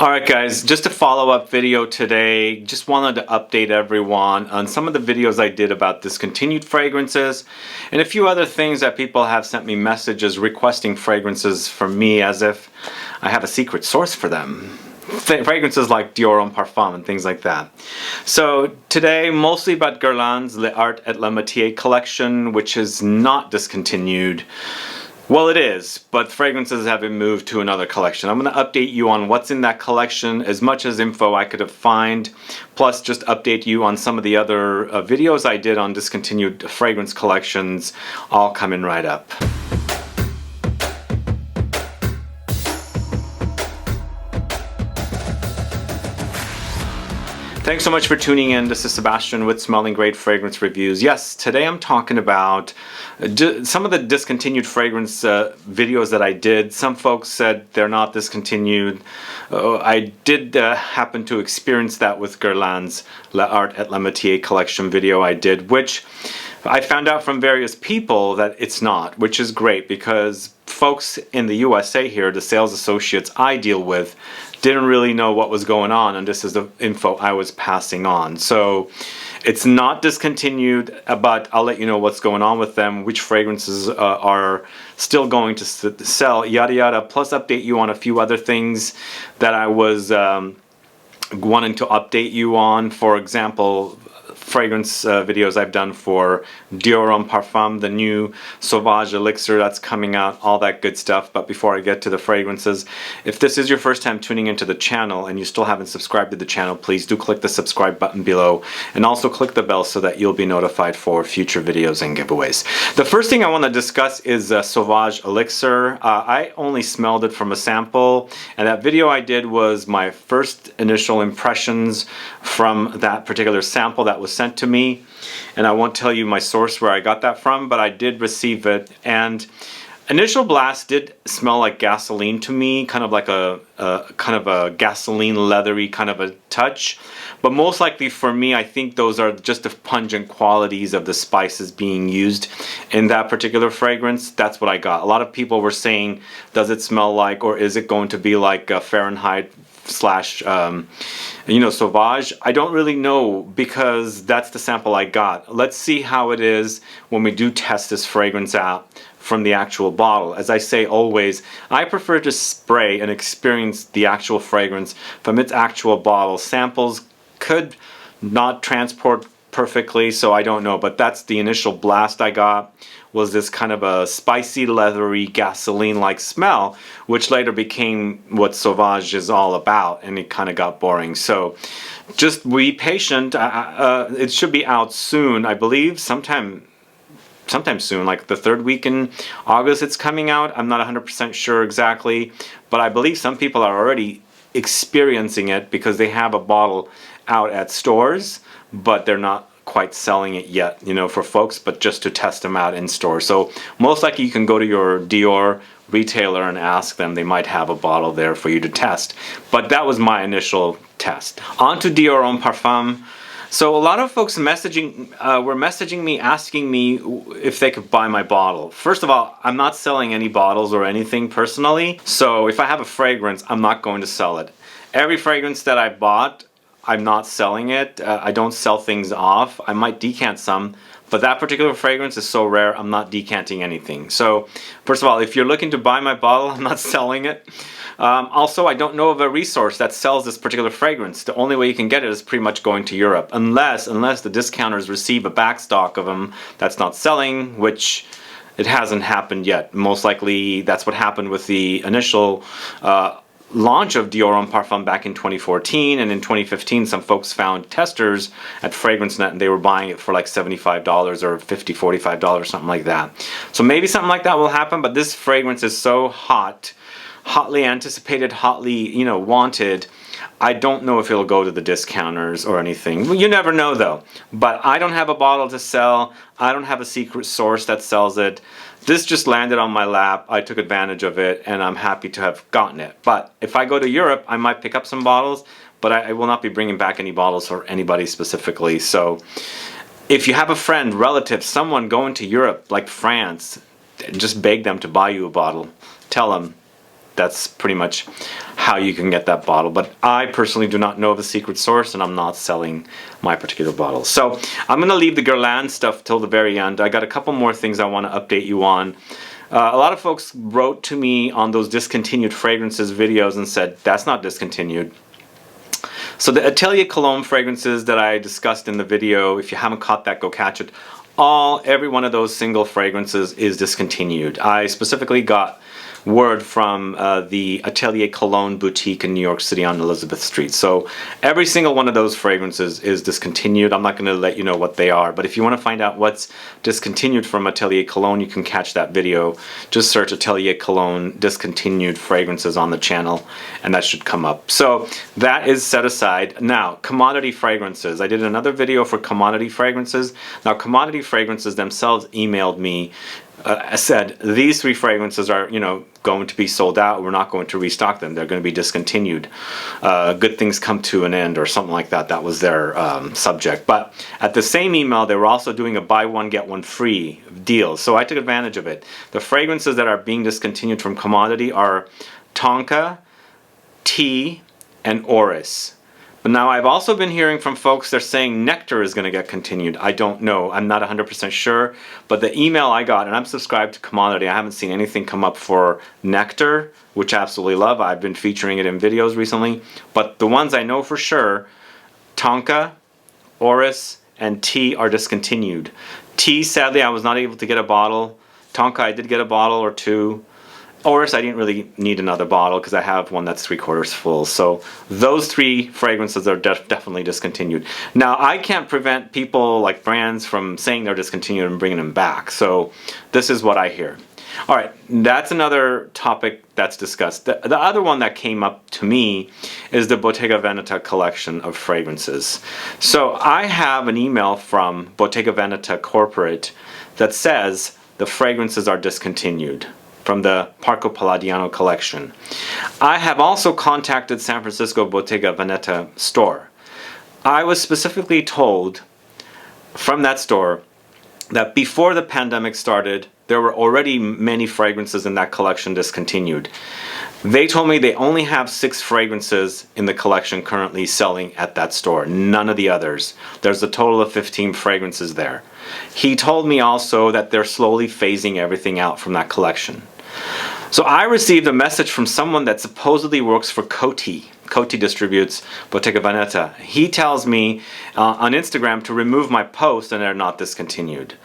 Alright guys, just a follow-up video today. Just wanted to update everyone on some of the videos I did about discontinued fragrances and a few other things that people have sent me messages requesting fragrances from me as if I have a secret source for them. Fragrances like Dior Homme Parfum and things like that. So today mostly about Guerlain's L'Art Et La Matiere collection, which is not discontinued. Well, it is, but fragrances have been moved to another collection. I'm going to update you on what's in that collection, as much as info I could have find, plus just update you on some of the other videos I did on discontinued fragrance collections, all coming right up. Thanks so much for tuning in. This is Sebastian with Smelling Great Fragrance Reviews. Yes, today I'm talking about some of the discontinued fragrance videos that I did. Some folks said they're not discontinued. I did happen to experience that with Guerlain's L'Art Et La Matiere collection video I did, which I found out from various people that it's not, which is great because folks in the USA here, the sales associates I deal with, didn't really know what was going on, and this is the info I was passing on. So it's not discontinued, but I'll let you know what's going on with them, which fragrances are still going to sell, yada yada, plus update you on a few other things that I was wanting to update you on. For example, fragrance videos I've done for Dior Homme Parfum, the new Sauvage Elixir that's coming out, all that good stuff. But before I get to the fragrances, if this is your first time tuning into the channel and you still haven't subscribed to the channel, please do click the subscribe button below and also click the bell so that you'll be notified for future videos and giveaways. The first thing I want to discuss is Sauvage Elixir. I only smelled it from a sample, and that video I did was my first initial impressions from that particular sample that was sent to me, and I won't tell you my source where I got that from, but I did receive it, and initial blast did smell like gasoline to me, kind of like a kind of a gasoline leathery kind of a touch. But most likely for me, I think those are just the pungent qualities of the spices being used in that particular fragrance. That's what I got. A lot of people were saying, does it smell like, or is it going to be like a Fahrenheit slash Sauvage? I don't really know, because that's the sample I got. Let's see how it is when we do test this fragrance out from the actual bottle. As I say always, I prefer to spray and experience the actual fragrance from its actual bottle. Samples could not transport perfectly, so I don't know, but that's the initial blast I got, was this kind of a spicy, leathery, gasoline-like smell, which later became what Sauvage is all about, and it kind of got boring. So just be patient. It should be out soon, I believe, sometime soon, like the third week in August it's coming out. I'm not 100% sure exactly, but I believe some people are already experiencing it because they have a bottle out at stores, but they're not quite selling it yet, for folks, but just to test them out in store. So most likely you can go to your Dior retailer and ask them. They might have a bottle there for you to test. But that was my initial test. On to Dior Homme Parfum. So a lot of folks were messaging me, asking me if they could buy my bottle. First of all, I'm not selling any bottles or anything personally. So if I have a fragrance, I'm not going to sell it. Every fragrance that I bought, I'm not selling it. I don't sell things off. I might decant some, but that particular fragrance is so rare, I'm not decanting anything. So first of all, if you're looking to buy my bottle, I'm not selling it. Also, I don't know of a resource that sells this particular fragrance. The only way you can get it is pretty much going to Europe, unless the discounters receive a backstock of them that's not selling, which it hasn't happened yet. Most likely that's what happened with the initial launch of Dior Homme Parfum back in 2014, and in 2015 some folks found testers at FragranceNet and they were buying it for like $75 or $50, $45, something like that. So maybe something like that will happen, but this fragrance is so hotly anticipated, hotly wanted. I don't know if it'll go to the discounters or anything. You never know though. But I don't have a bottle to sell. I don't have a secret source that sells it. This just landed on my lap. I took advantage of it, and I'm happy to have gotten it. But if I go to Europe, I might pick up some bottles, but I will not be bringing back any bottles for anybody specifically. So if you have a friend, relative, someone going to Europe, like France, just beg them to buy you a bottle. Tell them, that's pretty much how you can get that bottle. But I personally do not know the secret source, and I'm not selling my particular bottle. So I'm going to leave the Guerlain stuff till the very end. I got a couple more things I want to update you on. A lot of folks wrote to me on those discontinued fragrances videos and said, that's not discontinued. So the Atelier Cologne fragrances that I discussed in the video, if you haven't caught that, go catch it. Every one of those single fragrances is discontinued. I specifically got word from the Atelier Cologne boutique in New York City on Elizabeth Street. So every single one of those fragrances is discontinued. I'm not going to let you know what they are, but if you want to find out what's discontinued from Atelier Cologne, you can catch that video. Just search Atelier Cologne discontinued fragrances on the channel, and that should come up. So that is set aside. Now, commodity fragrances. I did another video for commodity fragrances. Now, commodity fragrances themselves emailed me. I said, these 3 fragrances are, going to be sold out. We're not going to restock them. They're going to be discontinued. Good things come to an end, or something like that. That was their subject. But at the same email, they were also doing a buy one, get one free deal. So I took advantage of it. The fragrances that are being discontinued from commodity are Tonka, Tea, and Oris. But now I've also been hearing from folks, they're saying Nectar is going to get continued. I don't know. I'm not 100% sure. But the email I got, and I'm subscribed to Commodity, I haven't seen anything come up for Nectar, which I absolutely love. I've been featuring it in videos recently. But the ones I know for sure, Tonka, Oris, and Tea are discontinued. Tea, sadly, I was not able to get a bottle. Tonka, I did get a bottle or 2. Oris, I didn't really need another bottle because I have one that's 3/4 full. So those 3 fragrances are definitely discontinued. Now, I can't prevent people, like brands, from saying they're discontinued and bringing them back. So this is what I hear. All right, that's another topic that's discussed. The other one that came up to me is the Bottega Veneta collection of fragrances. So I have an email from Bottega Veneta corporate that says the fragrances are discontinued from the Parco Palladiano collection. I have also contacted San Francisco Bottega Veneta store. I was specifically told from that store that before the pandemic started, there were already many fragrances in that collection discontinued. They told me they only have 6 fragrances in the collection currently selling at that store, none of the others. There's a total of 15 fragrances there. He told me also that they're slowly phasing everything out from that collection. So I received a message from someone that supposedly works for Coty. Coty distributes Bottega Veneta. He tells me on Instagram to remove my post and they're not discontinued.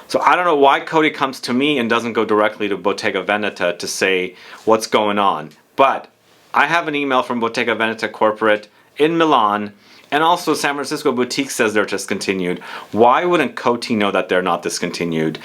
So I don't know why Coty comes to me and doesn't go directly to Bottega Veneta to say what's going on. But I have an email from Bottega Veneta corporate in Milan, and also San Francisco boutique says they're discontinued. Why wouldn't Coty know that they're not discontinued?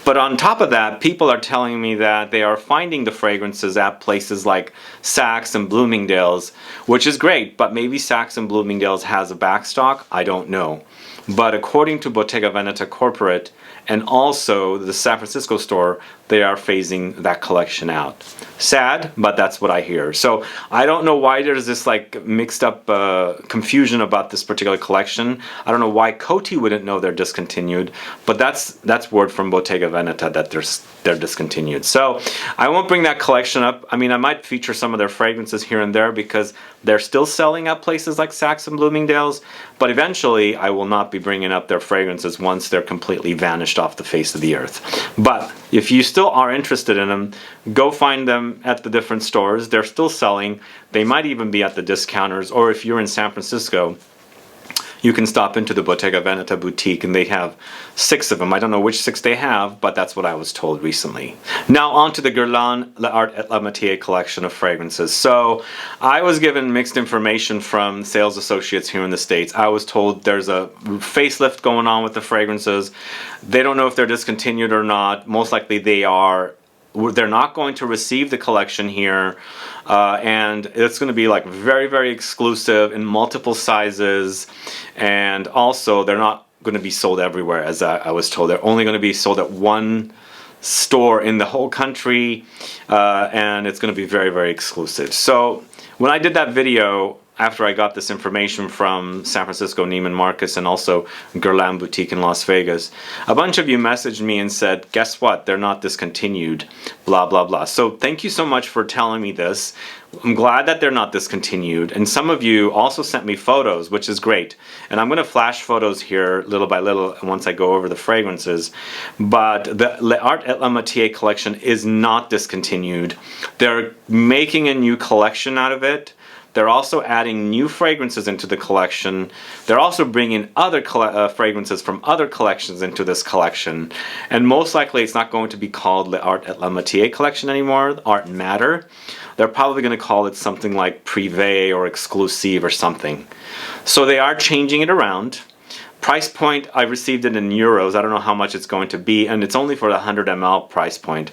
But on top of that, people are telling me that they are finding the fragrances at places like Saks and Bloomingdale's, which is great, but maybe Saks and Bloomingdale's has a backstock, I don't know. But according to Bottega Veneta corporate and also the San Francisco store, they are phasing that collection out. Sad, but that's what I hear. So I don't know why there's this like mixed up confusion about this particular collection. I don't know why Coty wouldn't know they're discontinued, but that's word from Bottega Veneta that they're discontinued. So I won't bring that collection up. I mean, I might feature some of their fragrances here and there because they're still selling at places like Saks and Bloomingdale's, but eventually I will not be bringing up their fragrances once they're completely vanished off the face of the earth. But if you still are interested in them, go find them at the different stores. They're still selling. They might even be at the discounters, or if you're in San Francisco, you can stop into the Bottega Veneta boutique and they have 6 of them. I don't know which 6 they have, but that's what I was told recently. Now on to the Guerlain L'Art Et La Matiere collection of fragrances. So I was given mixed information from sales associates here in the States. I was told there's a facelift going on with the fragrances. They don't know if they're discontinued or not. Most likely they are. They're not going to receive the collection here, and it's going to be like very, very exclusive in multiple sizes, and also they're not going to be sold everywhere, as I was told. They're only going to be sold at one store in the whole country, and it's going to be very, very exclusive. So when I did that video, after I got this information from San Francisco, Neiman Marcus, and also Guerlain Boutique in Las Vegas, a bunch of you messaged me and said, guess what, they're not discontinued, blah, blah, blah. So thank you so much for telling me this. I'm glad that they're not discontinued. And some of you also sent me photos, which is great. And I'm going to flash photos here little by little once I go over the fragrances. But the L'Art Et La Matiere collection is not discontinued. They're making a new collection out of it. They're also adding new fragrances into the collection. They're also bringing other fragrances from other collections into this collection. And most likely it's not going to be called L'Art Et La Matiere collection anymore, Art and Matter. They're probably going to call it something like Privee or Exclusifs or something. So they are changing it around. Price point, I received it in euros. I don't know how much it's going to be, and it's only for the 100 ml price point.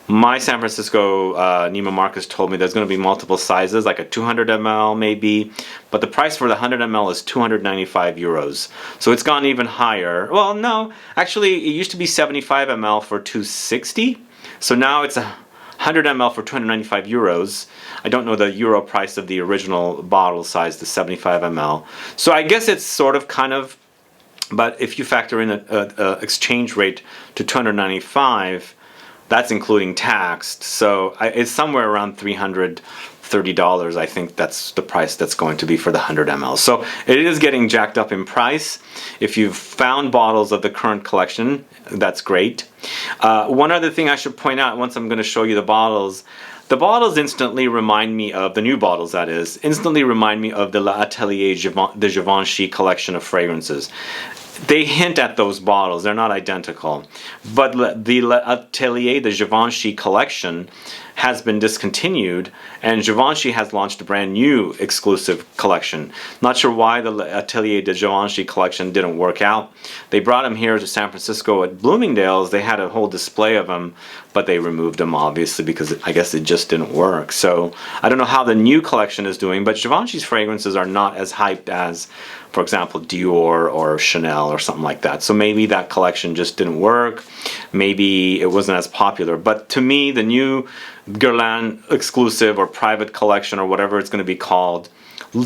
My San Francisco Neiman Marcus told me there's going to be multiple sizes, like a 200 ml maybe, but the price for the 100 ml is 295 euros. So it's gone even higher. Well, no, actually it used to be 75 ml for 260, so now it's 100 ml for 295 euros. I don't know the euro price of the original bottle size, the 75 ml. So I guess it's sort of kind of, but if you factor in an exchange rate to 295, that's including tax. So it's somewhere around $330. I think that's the price that's going to be for the 100 ml. So it is getting jacked up in price. If you've found bottles of the current collection, that's great. One other thing I should point out, once I'm going to show you the bottles instantly remind me of, the new bottles that is, instantly remind me of the L'Atelier de Givenchy collection of fragrances. They hint at those bottles, they're not identical. But the Atelier de Givenchy collection has been discontinued, and Givenchy has launched a brand new exclusive collection. Not sure why the Atelier de Givenchy collection didn't work out. They brought them here to San Francisco at Bloomingdale's. They had a whole display of them, but they removed them obviously because I guess it just didn't work. So I don't know how the new collection is doing, but Givenchy's fragrances are not as hyped as, for example, Dior or Chanel or something like that. So maybe that collection just didn't work. Maybe it wasn't as popular. But to me, the new Guerlain exclusive or private collection or whatever it's going to be called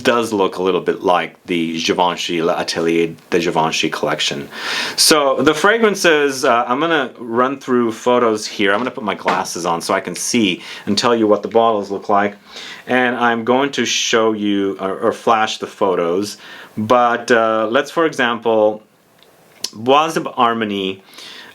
does look a little bit like the Givenchy, L'Atelier de Givenchy collection. So the fragrances, I'm going to run through photos here. I'm going to put my glasses on so I can see and tell you what the bottles look like. And I'm going to show you or flash the photos. But let's, for example, Bois d'Harmonie.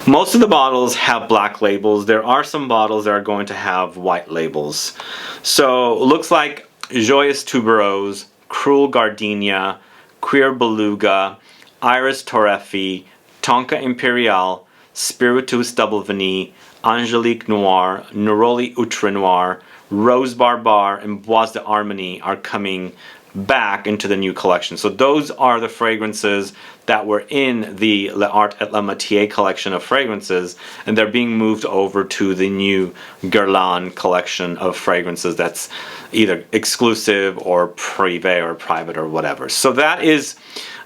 Most of the bottles have black labels. There are some bottles that are going to have white labels. So it looks like Joyous Tuberose, Cruel Gardenia, Queer Beluga, Iris Torrefi, Tonka Imperial, Spiritus Double Vanille, Angelique Noir, Neroli Outre Noir, Rose Barbar, and Bois d'Harmonie are coming back into the new collection. So those are the fragrances that were in the L'Art Et La Matiere collection of fragrances, and they're being moved over to the new Guerlain collection of fragrances that's either exclusive or privé or private or whatever. So that is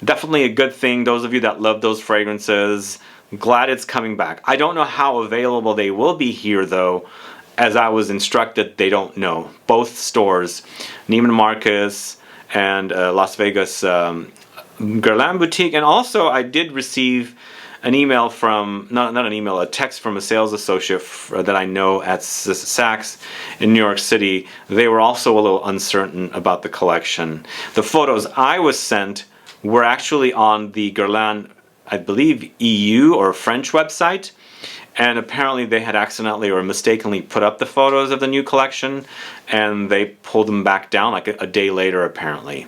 definitely a good thing. Those of you that love those fragrances, glad it's coming back. I don't know how available they will be here though. As I was instructed, they don't know. Both stores, Neiman Marcus and Las Vegas Guerlain Boutique, and also I did receive an email from, not an email, a text from a sales associate that I know at Saks in New York City. They were also a little uncertain about the collection. The photos I was sent were actually on the Guerlain, I believe, EU or French website. And apparently they had accidentally or mistakenly put up the photos of the new collection and they pulled them back down like a day later apparently.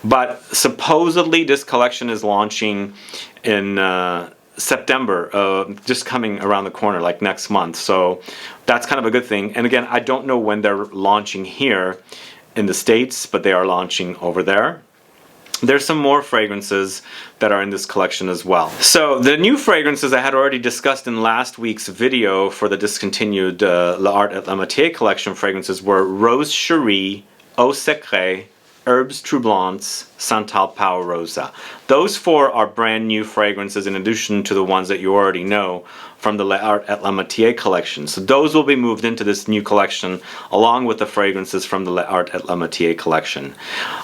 But supposedly this collection is launching in September, just coming around the corner like next month. So that's kind of a good thing. And again, I don't know when they're launching here in the States, but they are launching over there. There's some more fragrances that are in this collection as well. So the new fragrances I had already discussed in last week's video for the discontinued L'Art Et La Matiere collection fragrances were Rose Cherie, Eau Secret, Herbes Troublants, Santal Power Rosa. Those 4 are brand new fragrances in addition to the ones that you already know from the L'Art Et La Matiere collection. So those will be moved into this new collection along with the fragrances from the L'Art Et La Matiere collection.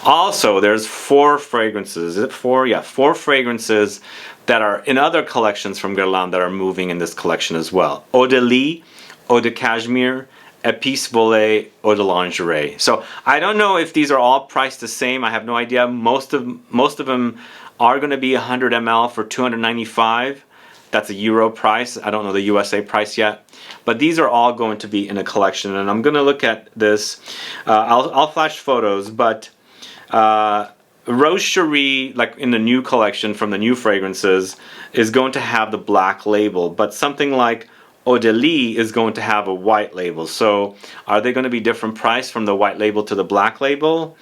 Also, there's 4 fragrances. Is it 4? Yeah, 4 fragrances that are in other collections from Guerlain that are moving in this collection as well. Eau de Lis, Eau de Cashmere, Épice Volée, Eau de Lingerie. So I don't know if these are all priced the same. I have no idea. Most of them are going to be 100 ml for $295. That's a Euro price. I don't know the USA price yet. But these are all going to be in a collection, and I'm going to look at this. I'll flash photos, but Rose Cherie, like in the new collection from the new fragrances, is going to have the black label, but something like Eau de Lis is going to have a white label. So are they going to be different price from the white label to the black label?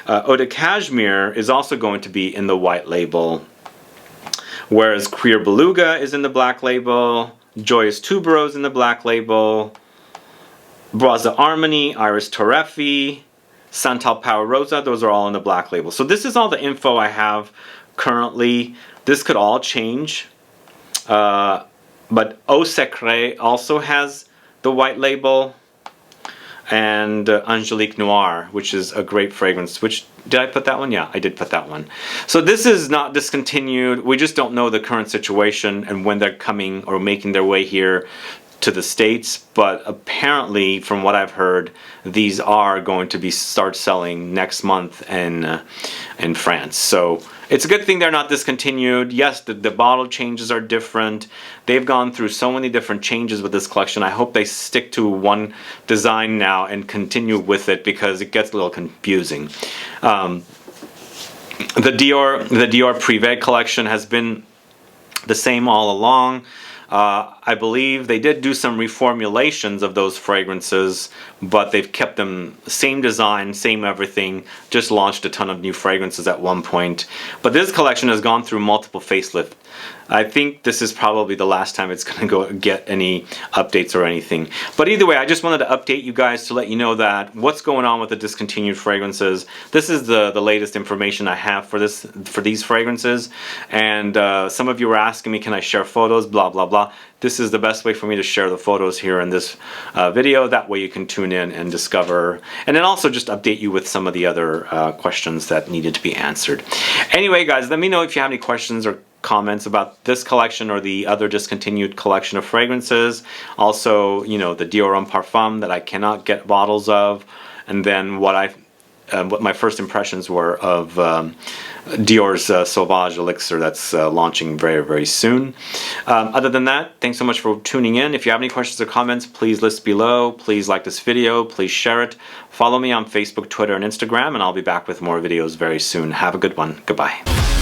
Eau de Cashmere is also going to be in the white label, whereas Cuir Beluga is in the black label, Joyous Tuberose in the black label, Bois d'Harmonie, Iris Torrefi, Santal Power Rosa, those are all in the black label. So this is all the info I have currently. This could all change. But Eau Secret also has the white label, and Angelique Noir, which is a great fragrance. Which, did I put that one? Yeah, I did put that one. So this is not discontinued. We just don't know the current situation and when they're coming or making their way here to the States, but apparently from what I've heard, these are going to be start selling next month in France. So it's a good thing they're not discontinued. Yes, the bottle changes are different. They've gone through so many different changes with this collection. I hope they stick to one design now and continue with it, because it gets a little confusing. The Dior Privee collection has been the same all along. I believe they did do some reformulations of those fragrances, but they've kept them same design, same everything, just launched a ton of new fragrances at one point. But this collection has gone through multiple facelifts. I think this is probably the last time it's going to go get any updates or anything. But either way, I just wanted to update you guys to let you know that what's going on with the discontinued fragrances. This is the latest information I have for these fragrances. And some of you were asking me, can I share photos, blah, blah, blah. This is the best way for me to share the photos here in this video. That way you can tune in and discover, and then also just update you with some of the other questions that needed to be answered. Anyway, guys, let me know if you have any questions or comments about this collection or the other discontinued collection of fragrances. Also, you know, the Dior Homme Parfum that I cannot get bottles of, and then what my first impressions were of Dior's Sauvage Elixir that's launching very, very soon. Other than that, thanks so much for tuning in. If you have any questions or comments, please list below. Please like this video. Please share it. Follow me on Facebook, Twitter, and Instagram, and I'll be back with more videos very soon. Have a good one. Goodbye.